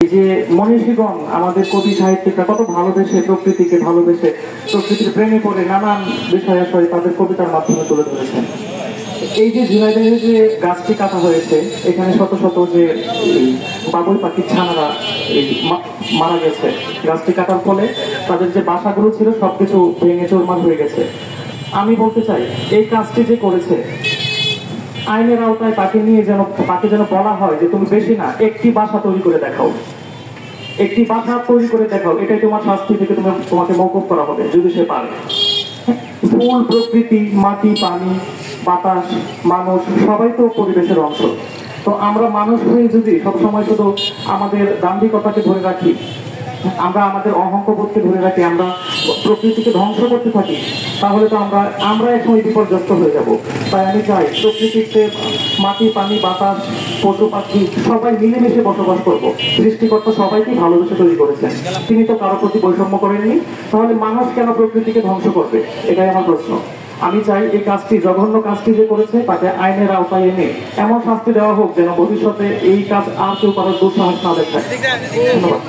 যে মনীষীগণ আমাদের কবি সাহিত্যিকরা কত ভালোবেসে প্রকৃতিকে ভালোবেসে প্রকৃতির প্রেমে পড়ে নানান বিষয়াশয় তাদের কবিতার মাধ্যমে তুলে ধরেছেন। এই যে ঝিনাইদহে যে গাছটি কাটা হয়েছে, এখানে শত শত যে বাবুই পাখির ছানারা মারা গেছে গাছটি কাটার ফলে, তাদের যে বাসাগুলো ছিল সবকিছু ভেঙে চুরমার হয়ে গেছে। আমি বলতে চাই এই কাজটি যে করেছে, আইনের আওতায় তাকে নিয়ে তাকে যেন বলা হয় যে তুমি বেশি না, একটি বাসা তৈরি করে দেখাও, একটি বাসা তৈরি করে দেখাও, এটাই তোমার শাস্তি থেকে তোমাকে মওকুফ করা হবে যদি সে পারে। ফুল, প্রকৃতি, মাটি, পানি, বাতাস, মানুষ সবাই তো পরিবেশের অংশ। তো আমরা মানুষ হয়ে যদি সবসময় শুধু আমাদের দাম্ভিকতাকে ধরে রাখি, আমরা আমাদের অহংবোধকে ধরে রাখি, আমরা প্রকৃতিকে ধ্বংস করতে থাকি, তাহলে তো আমরা একসময় বিপর্যস্ত হয়ে যাব। তাই আমি চাই প্রকৃতিতে মাটি, পানি, বাতাস, পশু পাখি সবাই মিলেমিশে বসবাস করব। সৃষ্টিকর্তা সবাইকে ভালোবেসে তৈরি করেছেন, তিনি তো কারো প্রতি বৈষম্য করেননি, তাহলে মানুষ কেন প্রকৃতিকে ধ্বংস করবে? এটাই আমার প্রশ্ন। আমি চাই এই কাজটি, জঘন্য কাজটি যে করেছে তাকে আইনের আওতায় এনে এমন শাস্তি দেওয়া হোক যেন ভবিষ্যতে এই কাজ আর কেউ করার দুঃসাহস না দেখায়। ধন্যবাদ।